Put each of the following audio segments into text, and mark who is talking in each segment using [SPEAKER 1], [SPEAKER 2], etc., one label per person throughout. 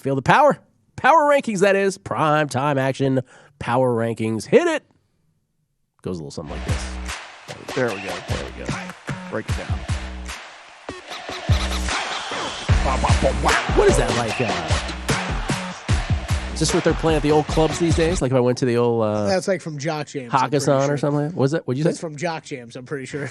[SPEAKER 1] feel the power. Power rankings, that is. Prime time action. Power rankings. Hit it. Goes a little something like this.
[SPEAKER 2] There we go. Break it down.
[SPEAKER 1] What is that like? Is this what they're playing at the old clubs these days? Like if I went to the old
[SPEAKER 3] That's like from Jock Jams.
[SPEAKER 1] Hakkasan or something like that? Was that? What'd you say?
[SPEAKER 3] That's from Jock Jams, I'm pretty sure.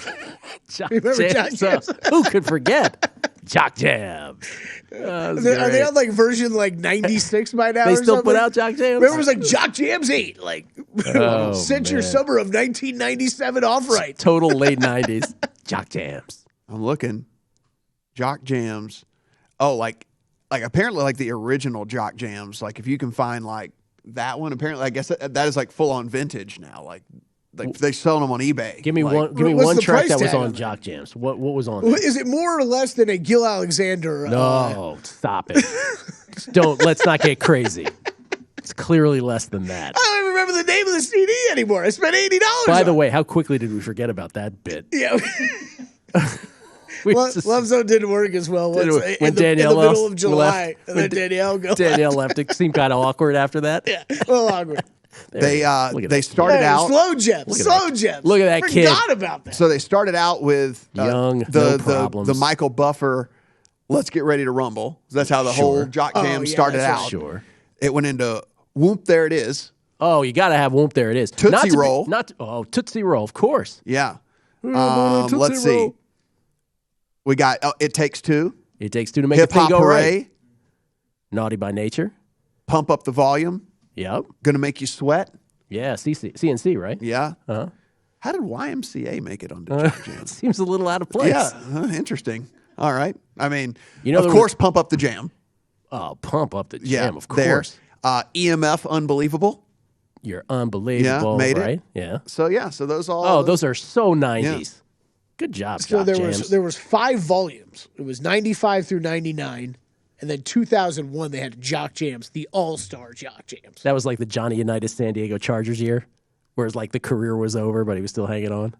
[SPEAKER 1] Remember Jock Jams? Who could forget? Jock Jams.
[SPEAKER 3] Are they on like version like 96 by now?
[SPEAKER 1] They
[SPEAKER 3] or
[SPEAKER 1] still
[SPEAKER 3] something?
[SPEAKER 1] put out Jock Jams?
[SPEAKER 3] Remember it was like Jock Jams 8. Like, set your summer of 1997 off right.
[SPEAKER 1] Total late 90s. Jock Jams.
[SPEAKER 2] I'm looking. Jock Jams. Oh, like apparently like the original Jock Jams. Like if you can find like that one, apparently I guess that is like full on vintage now. Like they sell them on eBay.
[SPEAKER 1] Give me
[SPEAKER 2] like,
[SPEAKER 1] one track that was
[SPEAKER 3] tag
[SPEAKER 1] on Jock Jams. What was on?
[SPEAKER 3] Is it more or less than a Gill Alexander?
[SPEAKER 1] No, stop it. Let's not get crazy. It's clearly less than that.
[SPEAKER 3] I don't even remember the name of the CD anymore. I spent $80.
[SPEAKER 1] By the way, how quickly did we forget about that bit?
[SPEAKER 3] Yeah. Love Zone didn't work as well
[SPEAKER 1] when
[SPEAKER 3] Danielle in the middle of July. And then Danielle goes.
[SPEAKER 1] Danielle left. It seemed kind of awkward after that.
[SPEAKER 3] Yeah, a little awkward.
[SPEAKER 2] They started out
[SPEAKER 3] slow gems.
[SPEAKER 1] Look at that kid.
[SPEAKER 3] Forgot about that.
[SPEAKER 2] So they started out with
[SPEAKER 1] young, no problems.
[SPEAKER 2] The Michael Buffer. Let's get ready to rumble. That's how the whole Jock Jam started out.
[SPEAKER 1] Sure.
[SPEAKER 2] It went into Whoop. There it is.
[SPEAKER 1] Oh, you got to have Whoop. There it is.
[SPEAKER 2] Tootsie Roll.
[SPEAKER 1] Tootsie Roll. Of course.
[SPEAKER 2] Yeah. Let's see. We got It Takes Two.
[SPEAKER 1] It Takes Two to Make
[SPEAKER 2] Hip
[SPEAKER 1] a Pin
[SPEAKER 2] Hop
[SPEAKER 1] Go
[SPEAKER 2] Hooray.
[SPEAKER 1] Right. Naughty by Nature.
[SPEAKER 2] Pump Up the Volume.
[SPEAKER 1] Yep.
[SPEAKER 2] Gonna Make You Sweat.
[SPEAKER 1] Yeah, CNC, right?
[SPEAKER 2] Yeah.
[SPEAKER 1] Uh-huh.
[SPEAKER 2] How did YMCA make it on Jock Jam?
[SPEAKER 1] Seems a little out of place.
[SPEAKER 2] Yeah, interesting. All right. I mean,
[SPEAKER 1] You know,
[SPEAKER 2] of course, Pump Up the Jam.
[SPEAKER 1] Oh, Pump Up the Jam, of
[SPEAKER 2] there.
[SPEAKER 1] course.
[SPEAKER 2] EMF Unbelievable.
[SPEAKER 1] You're unbelievable,
[SPEAKER 2] made
[SPEAKER 1] right?
[SPEAKER 2] it.
[SPEAKER 1] Yeah.
[SPEAKER 2] So those all.
[SPEAKER 1] Oh, those are so 90s. Good job,
[SPEAKER 3] So
[SPEAKER 1] Jock Jams.
[SPEAKER 3] there was 5 volumes. It was 95 through 99, and then 2001 they had Jock Jams, the All-Star Jock Jams.
[SPEAKER 1] That was like the Johnny Unitas San Diego Chargers year, where it's like the career was over, but he was still hanging on.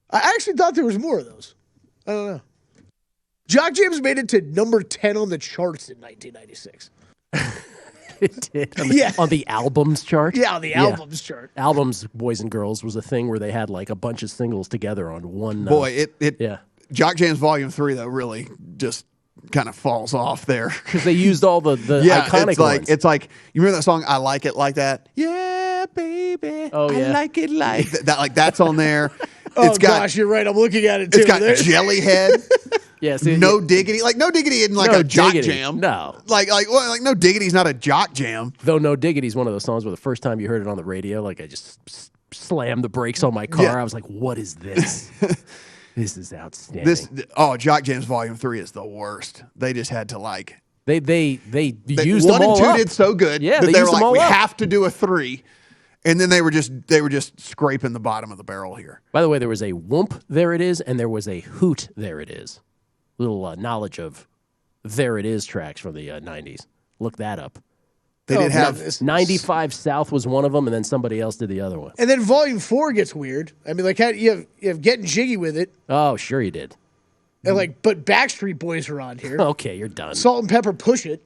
[SPEAKER 3] I actually thought there was more of those. I don't know. Jock Jams made it to number 10 on the charts in 1996.
[SPEAKER 1] It did. On the albums chart?
[SPEAKER 3] Yeah, on the albums chart.
[SPEAKER 1] Albums, Boys and Girls, was a thing where they had like a bunch of singles together on one.
[SPEAKER 2] Boy,
[SPEAKER 1] yeah.
[SPEAKER 2] Jock Jams Volume 3, though, really just kind of falls off there.
[SPEAKER 1] Because they used all the iconic ones.
[SPEAKER 2] It's like, you remember that song, I Like It Like That? Yeah, baby.
[SPEAKER 1] Oh, yeah.
[SPEAKER 2] I like it like that. Like, that's on there.
[SPEAKER 3] Gosh, you're right. I'm looking at it, too.
[SPEAKER 2] It's got Jellyhead.
[SPEAKER 1] Yeah, see,
[SPEAKER 2] No Diggity. Like, No Diggity isn't like a Jock Jam.
[SPEAKER 1] No.
[SPEAKER 2] Like No Diggity's not a Jock Jam.
[SPEAKER 1] Though No Diggity's one of those songs where the first time you heard it on the radio, like I just slammed the brakes on my car.
[SPEAKER 2] Yeah.
[SPEAKER 1] I was like, what is this? This is outstanding.
[SPEAKER 2] Jock Jams Volume 3 is the worst. They just had to like...
[SPEAKER 1] They used them all
[SPEAKER 2] 1 and 2
[SPEAKER 1] up.
[SPEAKER 2] did so good
[SPEAKER 1] Yeah,
[SPEAKER 2] that
[SPEAKER 1] they
[SPEAKER 2] they were
[SPEAKER 1] used them
[SPEAKER 2] like,
[SPEAKER 1] all
[SPEAKER 2] we
[SPEAKER 1] up.
[SPEAKER 2] have to do a 3. And then they were just scraping the bottom of the barrel here.
[SPEAKER 1] By the way, there was a whoomp, there it is, and there was a hoot, there it is. Little knowledge of there it is tracks from the 90s. Look that up.
[SPEAKER 2] They did have
[SPEAKER 1] 95 South was one of them, and then somebody else did the other one.
[SPEAKER 3] And then Volume 4 gets weird. I mean, like you have Getting Jiggy with It.
[SPEAKER 1] Oh, sure you did.
[SPEAKER 3] And but Backstreet Boys are on here.
[SPEAKER 1] Okay, you're done.
[SPEAKER 3] Salt and Pepper Push It.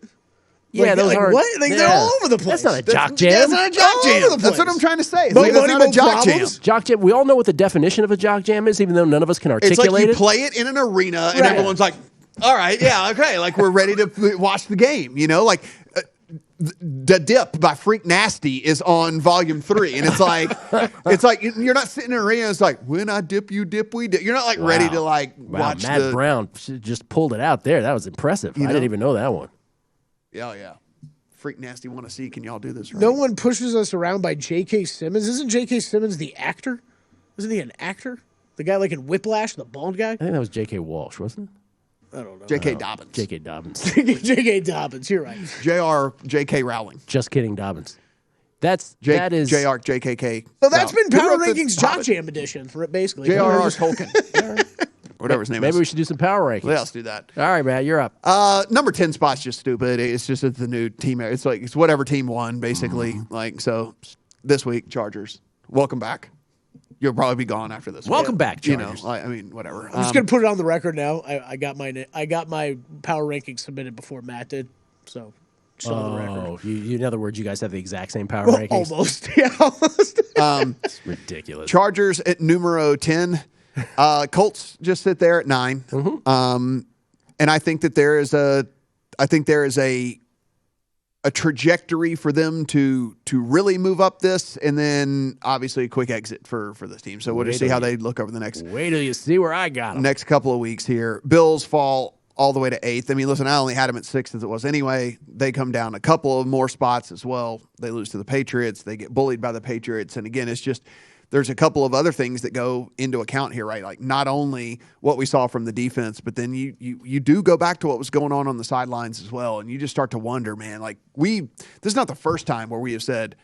[SPEAKER 1] Yeah, those aren't.
[SPEAKER 3] What? They're all over the place.
[SPEAKER 1] That's not a Jock Jam.
[SPEAKER 3] That's not a Jock Jam. All over the
[SPEAKER 2] That's what
[SPEAKER 3] place.
[SPEAKER 2] I'm trying to say.
[SPEAKER 3] No
[SPEAKER 2] Like, that's
[SPEAKER 3] money,
[SPEAKER 2] not a
[SPEAKER 3] no
[SPEAKER 2] Jock Jam.
[SPEAKER 3] problems.
[SPEAKER 1] Jock Jam. We all know what the definition of a Jock Jam is, even though none of us can
[SPEAKER 2] It's
[SPEAKER 1] articulate
[SPEAKER 2] like you
[SPEAKER 1] it.
[SPEAKER 2] play it in an arena and
[SPEAKER 3] Right.
[SPEAKER 2] everyone's like, all right, yeah, okay. Like we're ready to watch the game, you know? Like The Dip by Freak Nasty is on Volume 3. And it's like you're not sitting in an arena. It's like, when I dip, you dip, we dip. You're not like ready to like watch
[SPEAKER 1] Matt Brown just pulled it out there. That was impressive. I didn't even know that one.
[SPEAKER 2] Yeah. Freak Nasty Want to See. Can y'all do this right?
[SPEAKER 3] No One Pushes Us Around by J.K. Simmons. Isn't J.K. Simmons the actor? Isn't he an actor? The guy like in Whiplash, the bald guy?
[SPEAKER 1] I think that was J.K. Walsh, wasn't it?
[SPEAKER 3] I don't know.
[SPEAKER 2] J.K. Dobbins.
[SPEAKER 1] J.K. Dobbins.
[SPEAKER 3] J.K. Dobbins, you're right.
[SPEAKER 2] J.K. Rowling.
[SPEAKER 1] Just kidding, Dobbins. That is
[SPEAKER 2] J.R. J.K.K.
[SPEAKER 3] So that's been
[SPEAKER 2] Who
[SPEAKER 3] Power
[SPEAKER 2] wrote the
[SPEAKER 3] Rankings Jock
[SPEAKER 2] Hobbit?
[SPEAKER 3] Jam edition, basically.
[SPEAKER 2] J.R.R. Tolkien. Whatever his name is.
[SPEAKER 1] Maybe we should do some power rankings.
[SPEAKER 2] Let's do that.
[SPEAKER 1] All right, Matt, you're up.
[SPEAKER 2] Number 10 spot's just stupid. It's just the new team. It's like it's whatever team won, basically. Like so, this week Chargers. Welcome back. You'll probably be gone after this.
[SPEAKER 1] Welcome
[SPEAKER 2] week.
[SPEAKER 1] back, Chargers.
[SPEAKER 2] You know, I mean, whatever.
[SPEAKER 3] I'm just gonna put it on the record now. I got my power rankings submitted before Matt did. So Just on the record.
[SPEAKER 1] Oh, in other words, you guys have the exact same power rankings?
[SPEAKER 3] Almost. Yeah, almost.
[SPEAKER 1] It's ridiculous.
[SPEAKER 2] Chargers at numero 10. Colts just sit there at 9.
[SPEAKER 1] Mm-hmm.
[SPEAKER 2] And I think that there is a trajectory for them to really move up this, and then obviously a quick exit for this team. So we'll just see how they look over the next.
[SPEAKER 1] Wait till you see where I got them.
[SPEAKER 2] Next couple of weeks here. Bills fall all the way to 8th. I mean, listen, I only had them at 6th as it was anyway. They come down a couple of more spots as well. They lose to the Patriots. They get bullied by the Patriots. And again, it's just there's a couple of other things that go into account here, right? Like not only what we saw from the defense, but then you do go back to what was going on the sidelines as well. And you just start to wonder, man, like this is not the first time where we have said,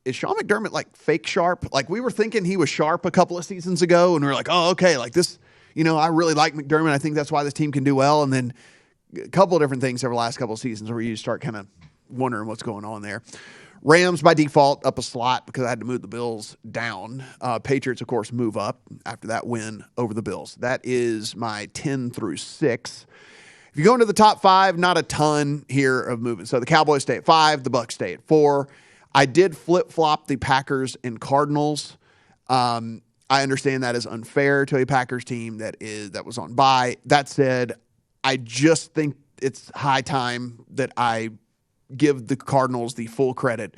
[SPEAKER 2] is Sean McDermott like fake sharp? Like we were thinking he was sharp a couple of seasons ago, and we were like, oh, okay, like this, I really like McDermott. I think that's why this team can do well. And then a couple of different things over the last couple of seasons where you start kind of wondering what's going on there. Rams by default up a slot because I had to move the Bills down. Patriots, of course, move up after that win over the Bills. That is my 10 through 6. If you go into the top 5, not a ton here of movement. So the Cowboys stay at 5, the Bucs stay at 4. I did flip-flop the Packers and Cardinals. I understand that is unfair to a Packers team that was on bye. That said, I just think it's high time that I give the Cardinals the full credit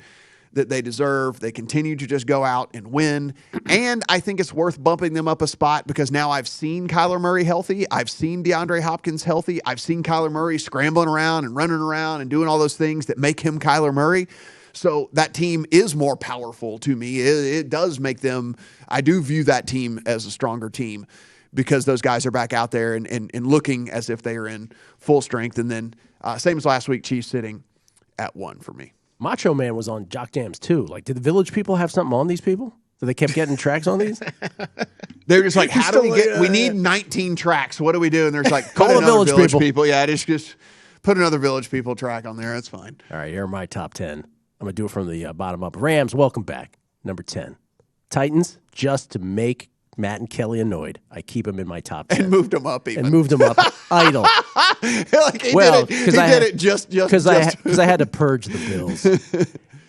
[SPEAKER 2] that they deserve. They continue to just go out and win. And I think it's worth bumping them up a spot because now I've seen Kyler Murray healthy. I've seen DeAndre Hopkins healthy. I've seen Kyler Murray scrambling around and running around and doing all those things that make him Kyler Murray. So that team is more powerful to me. It does make them, I do view that team as a stronger team because those guys are back out there and looking as if they are in full strength. And then same as last week, Chiefs sitting at 1 for me.
[SPEAKER 1] Macho Man was on Jock Jams too. Like, did the Village people have something on these people? So they kept getting tracks on these?
[SPEAKER 2] They're just like, how do we get, we need 19 tracks. What do we do? And there's like,
[SPEAKER 1] Call
[SPEAKER 2] put
[SPEAKER 1] the
[SPEAKER 2] another
[SPEAKER 1] Village people.
[SPEAKER 2] Yeah, just put another Village People track on there. That's fine.
[SPEAKER 1] All right, here are my top 10. I'm going to do it from the bottom up. Rams, welcome back. Number 10. Titans, just to make Matt and Kelley annoyed, I keep them in my top 10.
[SPEAKER 2] And moved them up even.
[SPEAKER 1] And moved them up idle.
[SPEAKER 2] Like he did it just
[SPEAKER 1] because I had to purge the Bills.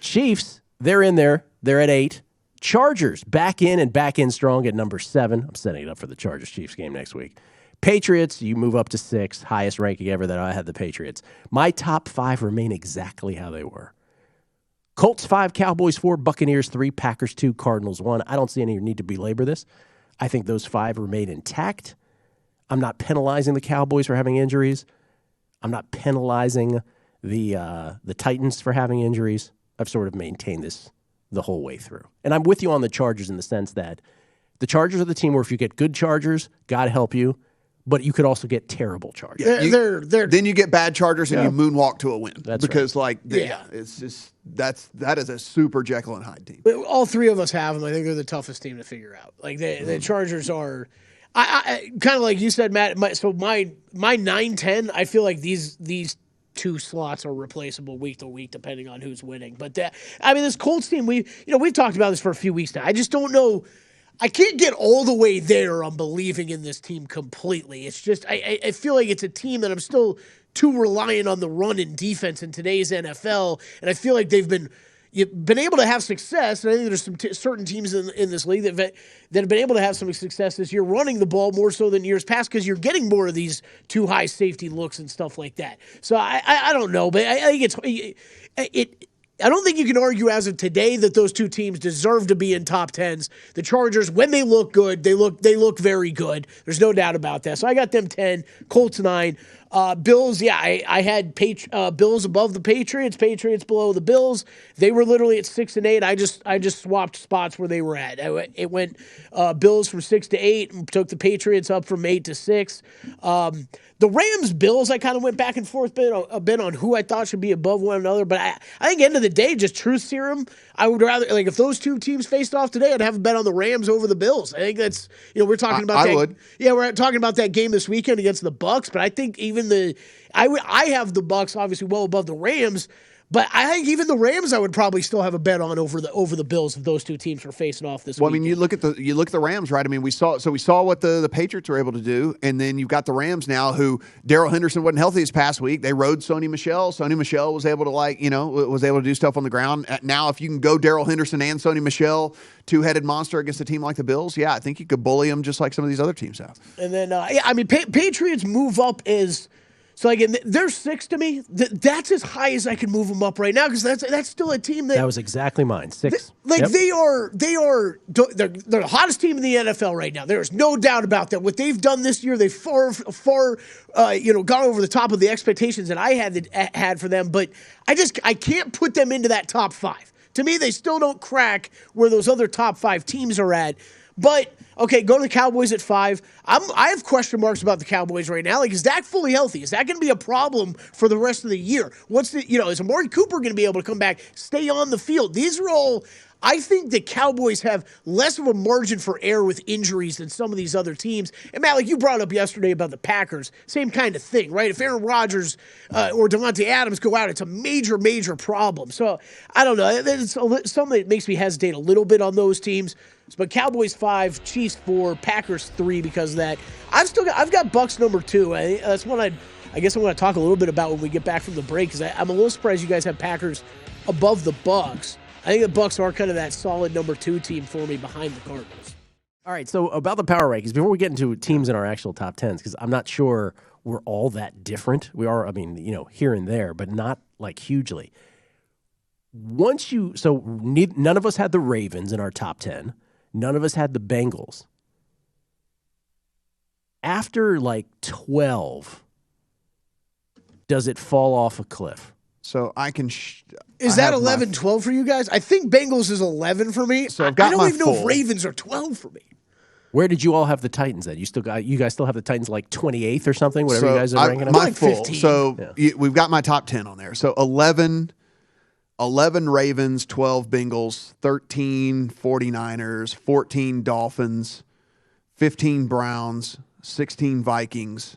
[SPEAKER 1] Chiefs, they're in there. They're at 8. Chargers, back in strong at number 7. I'm setting it up for the Chargers-Chiefs game next week. Patriots, you move up to 6. Highest ranking ever that I had the Patriots. My top 5 remain exactly how they were. Colts 5, Cowboys 4, Buccaneers 3, Packers 2, Cardinals 1. I don't see any need to belabor this. I think those 5 remain intact. I'm not penalizing the Cowboys for having injuries. I'm not penalizing the Titans for having injuries. I've sort of maintained this the whole way through. And I'm with you on the Chargers in the sense that the Chargers are the team where if you get good Chargers, God help you, but you could also get terrible Chargers.
[SPEAKER 3] Yeah,
[SPEAKER 2] then you get bad Chargers and you moonwalk to a win.
[SPEAKER 1] That's
[SPEAKER 2] because
[SPEAKER 1] right.
[SPEAKER 2] it's just that is a super Jekyll and Hyde team.
[SPEAKER 3] All 3 of us have them. I think they're the toughest team to figure out. Like the Chargers are, I kind of like you said, Matt. My 9-10. I feel like these 2 slots are replaceable week to week depending on who's winning. But this Colts team, we've talked about this for a few weeks now. I just don't know. I can't get all the way there on believing in this team completely. It's just I feel like it's a team that I'm still too reliant on the run and defense in today's NFL, and I feel like they've been able to have success. And I think there's some certain teams in this league that have been able to have some success this year running the ball more so than years past because you're getting more of these too high safety looks and stuff like that. So I don't know, but I think I don't think you can argue as of today that those 2 teams deserve to be in top 10s. The Chargers, when they look good, they look very good. There's no doubt about that. So I got them 10, Colts 9. Bills, I had Bills above the Patriots, Patriots below the Bills. They were literally at 6 and 8. I just swapped spots where they were at. It went Bills from 6 to 8 and took the Patriots up from 8 to 6. The Rams, Bills, I kind of went back and forth a bit on who I thought should be above one another. But I think end of the day, just truth serum, I would rather, like, if those 2 teams faced off today, I'd have a bet on the Rams over the Bills. I think that's, we're talking about
[SPEAKER 2] I would.
[SPEAKER 3] Yeah, we're talking about that game this weekend against the Bucs, but I think even I have the Bucks obviously well above the Rams, but I think even the Rams I would probably still have a bet on over the Bills if those two teams were facing off this week.
[SPEAKER 2] Well, I mean, you look at the Rams, right? I mean, we saw what the Patriots were able to do, and then you've got the Rams now, who Darrell Henderson wasn't healthy this past week. They rode Sony Michel. Sony Michel was able to do stuff on the ground. Now, if you can go Darrell Henderson and Sony Michel, two-headed monster against a team like the Bills, yeah, I think you could bully them just like some of these other teams have.
[SPEAKER 3] And then, Patriots move up as. So again, they're 6 to me. That's as high as I can move them up right now because that's still a team that
[SPEAKER 1] was exactly mine. 6.
[SPEAKER 3] They're the hottest team in the NFL right now. There's no doubt about that. What they've done this year, they've far gone over the top of the expectations that I had for them. But I can't put them into that top 5. To me, they still don't crack where those other top 5 teams are at. But okay, go to the Cowboys at 5. I have question marks about the Cowboys right now. Like, is Dak fully healthy? Is that going to be a problem for the rest of the year? Is Amari Cooper going to be able to come back, stay on the field? These are all. I think the Cowboys have less of a margin for error with injuries than some of these other teams. And Matt, like you brought up yesterday about the Packers, same kind of thing, right? If Aaron Rodgers or Devontae Adams go out, it's a major, major problem. So I don't know. There's something that makes me hesitate a little bit on those teams. But Cowboys 5, Chiefs 4, Packers 3 because of that. I've got Bucks number 2. That's one I guess I'm going to talk a little bit about when we get back from the break because I'm a little surprised you guys have Packers above the Bucks. I think the Bucks are kind of that solid number 2 team for me behind the Cardinals.
[SPEAKER 1] All right, so about the power rankings, before we get into teams in our actual top 10s, because I'm not sure we're all that different. We are, here and there, but not like hugely. None of us had the Ravens in our top 10. None of us had the Bengals. After 12, does it fall off a cliff?
[SPEAKER 2] So I can.
[SPEAKER 3] Is that 11, 12 for you guys? I think Bengals is 11 for me.
[SPEAKER 2] So I don't even
[SPEAKER 3] know if Ravens are 12 for me.
[SPEAKER 1] Where did you all have the Titans then? You guys still have the Titans 28th or something? Whatever you guys are ranking them.
[SPEAKER 2] My full.
[SPEAKER 3] 15.
[SPEAKER 2] So we've got my top 10 on there. So 11 Ravens, 12 Bengals, 13 49ers, 14 Dolphins, 15 Browns, 16 Vikings.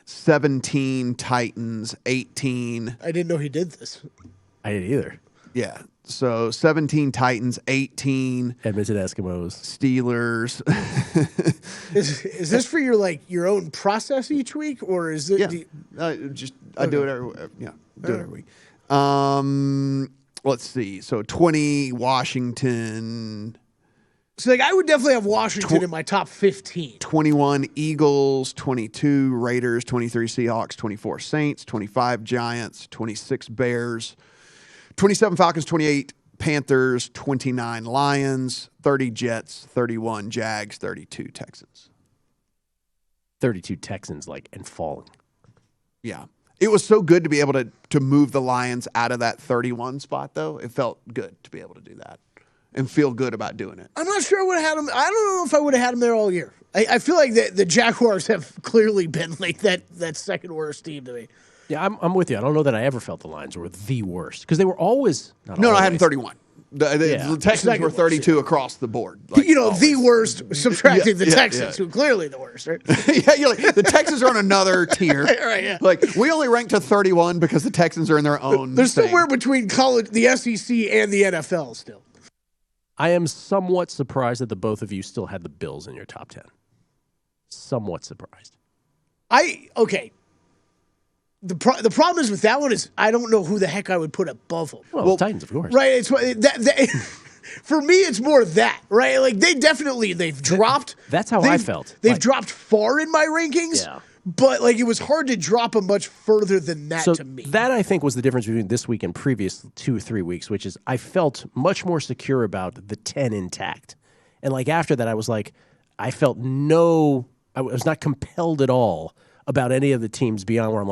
[SPEAKER 2] 17 Titans, 18.
[SPEAKER 3] I didn't know he did this.
[SPEAKER 1] I didn't either.
[SPEAKER 2] Yeah. So 17 Titans, 18
[SPEAKER 1] Edmonton Eskimos,
[SPEAKER 2] Steelers.
[SPEAKER 3] Is this for your own process each week, or is it?
[SPEAKER 2] Yeah. I do it every week. Let's see. So 20 Washington.
[SPEAKER 3] So I would definitely have Washington in my top 15.
[SPEAKER 2] 21 Eagles, 22 Raiders, 23 Seahawks, 24 Saints, 25 Giants, 26 Bears, 27 Falcons, 28 Panthers, 29 Lions, 30 Jets, 31 Jags, 32 Texans.
[SPEAKER 1] 32 Texans and falling.
[SPEAKER 2] Yeah. It was so good to be able to move the Lions out of that 31 spot, though. It felt good to be able to do that and feel good about doing it.
[SPEAKER 3] I'm not sure I would have had them. I don't know if I would have had them there all year. I feel like the Jaguars have clearly been that second worst team to me.
[SPEAKER 1] Yeah, I'm with you. I don't know that I ever felt the Lions were the worst because they were always.
[SPEAKER 2] No, I had them 31. The Texans were 32 across the board.
[SPEAKER 3] The worst, subtracting the Texans, who are clearly the worst, right?
[SPEAKER 2] Yeah, you're the Texans are on another tier.
[SPEAKER 3] Right, yeah.
[SPEAKER 2] We only ranked to 31 because the Texans are in their own
[SPEAKER 3] They're
[SPEAKER 2] thing.
[SPEAKER 3] somewhere between the SEC and the NFL still.
[SPEAKER 1] I am somewhat surprised that the both of you still had the Bills in your top 10. Somewhat surprised.
[SPEAKER 3] Okay. The problem is with that one is I don't know who the heck I would put above them.
[SPEAKER 1] Well, Titans, of course.
[SPEAKER 3] Right. It's for me, it's more that, right? They've dropped.
[SPEAKER 1] That's how I felt.
[SPEAKER 3] They've dropped far in my rankings.
[SPEAKER 1] Yeah.
[SPEAKER 3] But it was hard to drop them much further than that to me.
[SPEAKER 1] That I think was the difference between this week and previous 2 or 3 weeks, which is I felt much more secure about the 10 intact. And after that, I was I felt I was not compelled at all about any of the teams beyond where I'm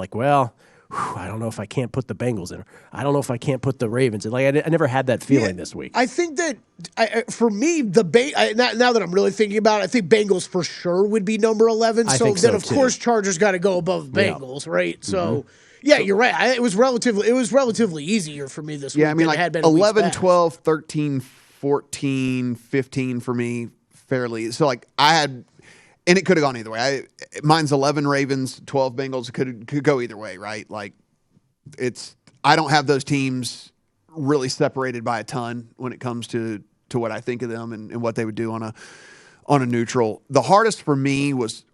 [SPEAKER 1] I don't know if I can't put the Bengals in. I don't know if I can't put the Ravens in. I never had that feeling this week.
[SPEAKER 3] I think that for me, now that I'm really thinking about it, I think Bengals for sure would be number 11. So then, of course, Chargers got to go above Bengals, right? So, yeah, you're right. It was relatively easier for me this week.
[SPEAKER 2] Yeah, I mean,
[SPEAKER 3] than it had been
[SPEAKER 2] 11, 12, 13, 14, 15 for me, fairly. So, I had and it could have gone either way. Mine's 11 Ravens, 12 Bengals. It could go either way, right? Like I don't have those teams really separated by a ton when it comes to what I think of them and what they would do on a neutral. The hardest for me was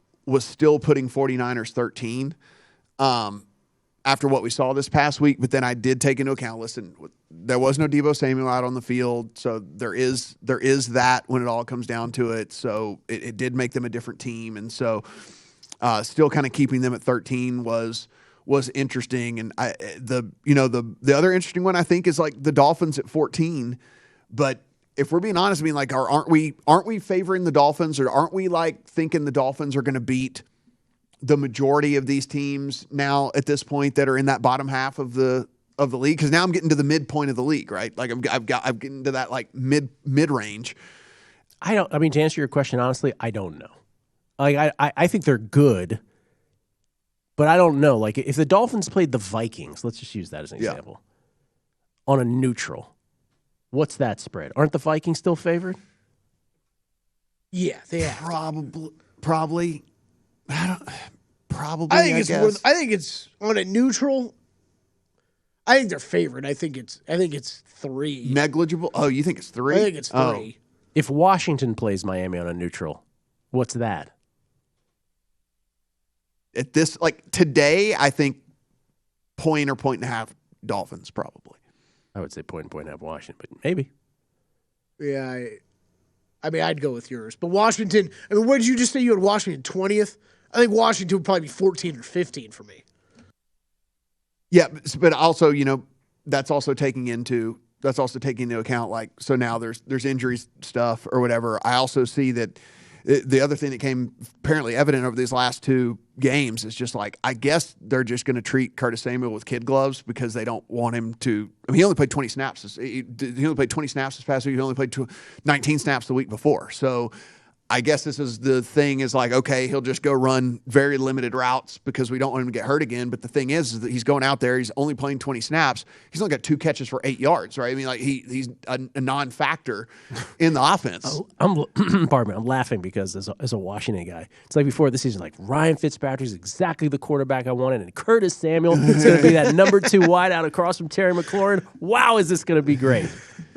[SPEAKER 2] still putting 49ers 13 after what we saw this past week. But then I did take into account, listen, there was no Deebo Samuel out on the field. So there is that when it all comes down to it. So it did make them a different team. And so still kind of keeping them at 13 was interesting. And the other interesting one I think is like the Dolphins at 14. But if we're being honest, I mean, like, aren't we favoring the Dolphins, or aren't we like thinking the Dolphins are going to beat the majority of these teams now at this point that are in that bottom half of the league? Because now I'm getting to the midpoint of the league, right? Like I'm getting to that like mid range.
[SPEAKER 1] To answer your question honestly, I don't know. Like I think they're good, but I don't know. Like if the Dolphins played the Vikings, let's just use that as an example, on a neutral. What's that spread? Aren't the Vikings still favored?
[SPEAKER 3] Yeah, they are.
[SPEAKER 2] Probably. I
[SPEAKER 3] think it's on a neutral. I think they're favored. I think it's 3.
[SPEAKER 2] Negligible. Oh, you think it's 3?
[SPEAKER 3] I think it's 3.
[SPEAKER 2] Oh.
[SPEAKER 1] If Washington plays Miami on a neutral, what's that?
[SPEAKER 2] At this, like today, I think point or point and a half Dolphins probably.
[SPEAKER 1] I would say point and a half Washington, but maybe.
[SPEAKER 3] Yeah, I'd go with yours. But Washington, what did you just say? You had Washington 20th? I think Washington would probably be 14 or 15 for me.
[SPEAKER 2] Yeah, but also, that's also taking into account, like, so now there's injuries stuff or whatever. I also see that the other thing that came apparently evident over these last 2 games is just like, I guess they're just going to treat Curtis Samuel with kid gloves because they don't want him to. I mean, he only played 20 snaps. He only played 20 snaps this past week. He only played 19 snaps the week before. So I guess this is the thing is like, okay, he'll just go run very limited routes because we don't want him to get hurt again. But the thing is that he's going out there. He's only playing 20 snaps. He's only got 2 catches for 8 yards, right? I mean, like he's a non-factor in the offense.
[SPEAKER 1] Pardon me, I'm laughing because as a Washington guy, it's like before the season, like Ryan Fitzpatrick's exactly the quarterback I wanted, and Curtis Samuel is going to be that number 2 wideout across from Terry McLaurin. Wow, is this going to be great?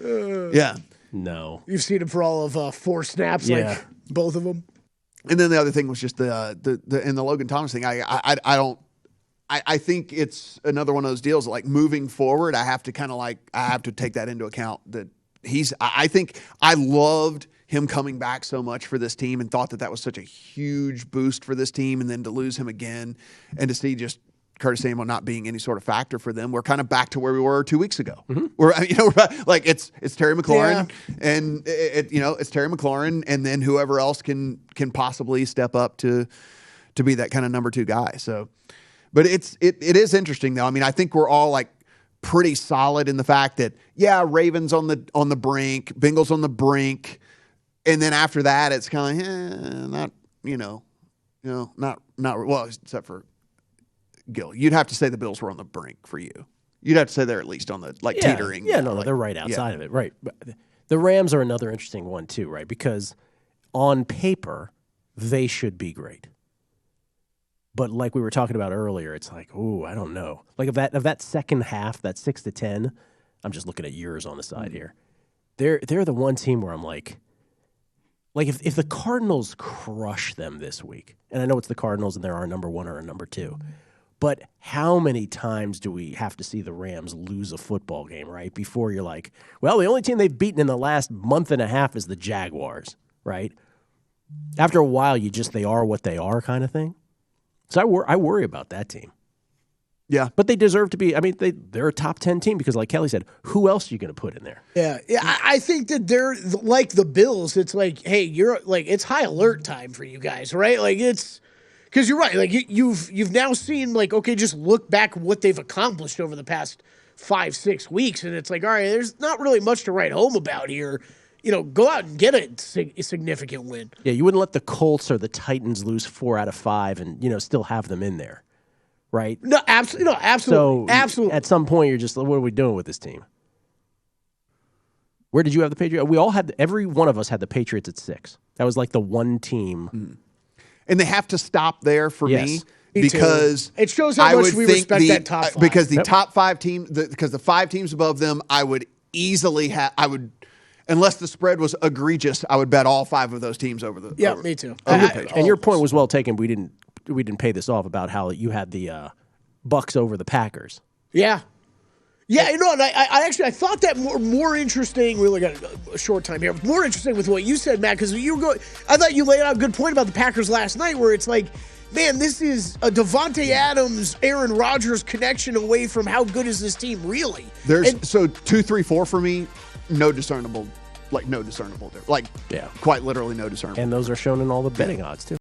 [SPEAKER 2] Yeah.
[SPEAKER 1] No.
[SPEAKER 3] You've seen him for all of 4 snaps, like both of them.
[SPEAKER 2] And then the other thing was just the Logan Thomas thing. I think it's another one of those deals that, like, moving forward, I have to take that into account that I think I loved him coming back so much for this team and thought that was such a huge boost for this team, and then to lose him again and to see just Curtis Samuel not being any sort of factor for them, we're kind of back to where we were 2 weeks ago. Mm-hmm. We're like it's Terry McLaurin and it's Terry McLaurin, and then whoever else can possibly step up to be that kind of number 2 guy. So, but it is interesting though. I mean, I think we're all like pretty solid in the fact that Ravens on the brink, Bengals on the brink, and then after that it's kind of not well, except for Gill. You'd have to say the Bills were on the brink for you. You'd have to say they're at least on the teetering.
[SPEAKER 1] Yeah, no, they're right outside of it, right? But the Rams are another interesting one too, right? Because on paper they should be great, but like we were talking about earlier, it's like, ooh, I don't know. Like of that second half, that 6-10. I'm just looking at yours on the side here. They're the one team where I'm like if the Cardinals crush them this week, and I know it's the Cardinals and they're our number 1 or our number 2. But how many times do we have to see the Rams lose a football game, right? Before you're like, well, the only team they've beaten in the last month and a half is the Jaguars, right? After a while, they are what they are kind of thing. So I worry about that team.
[SPEAKER 2] Yeah.
[SPEAKER 1] But they deserve to be, I mean, they're a top 10 team because like Kelley said, who else are you going to put in there?
[SPEAKER 3] Yeah. I think that they're like the Bills. It's like, hey, you're like, it's high alert time for you guys, right? Like it's, because you're right. Like you've now seen, like, okay, just look back what they've accomplished over the past 5-6 weeks, and it's like, all right, there's not really much to write home about here. Go out and get a significant win. Yeah, you wouldn't let the Colts or the Titans lose 4 out of 5 and still have them in there, right? No, absolutely,
[SPEAKER 1] So
[SPEAKER 3] absolutely.
[SPEAKER 1] At some point, you're just, what are we doing with this team? Where did you have the Patriots? We all had every one of us had the Patriots at 6. That was like the one team.
[SPEAKER 2] and they have to stop there for
[SPEAKER 1] Yes.
[SPEAKER 2] me.
[SPEAKER 3] Me too.
[SPEAKER 2] Because
[SPEAKER 3] It shows how
[SPEAKER 2] I
[SPEAKER 3] much
[SPEAKER 2] would
[SPEAKER 3] we
[SPEAKER 2] think
[SPEAKER 3] respect that top five.
[SPEAKER 2] Because the top 5 team, because the 5 teams above them, I would easily have. I would, unless the spread was egregious, I would bet all 5 of those teams over the.
[SPEAKER 3] Yeah,
[SPEAKER 2] over,
[SPEAKER 3] me too.
[SPEAKER 2] over the Patriots.
[SPEAKER 1] And your point was well taken. We didn't pay this off about how you had the Bucks over the Packers.
[SPEAKER 3] Yeah. Yeah, you know, and I thought that more interesting. We only got a short time here. More interesting with what you said, Matt, because I thought you laid out a good point about the Packers last night, where it's like, man, this is a Devontae Adams, Aaron Rodgers connection away from how good is this team really?
[SPEAKER 2] So 2, 3, 4 for me, no discernible, like quite literally no discernible.
[SPEAKER 1] And those are shown in all the betting odds too.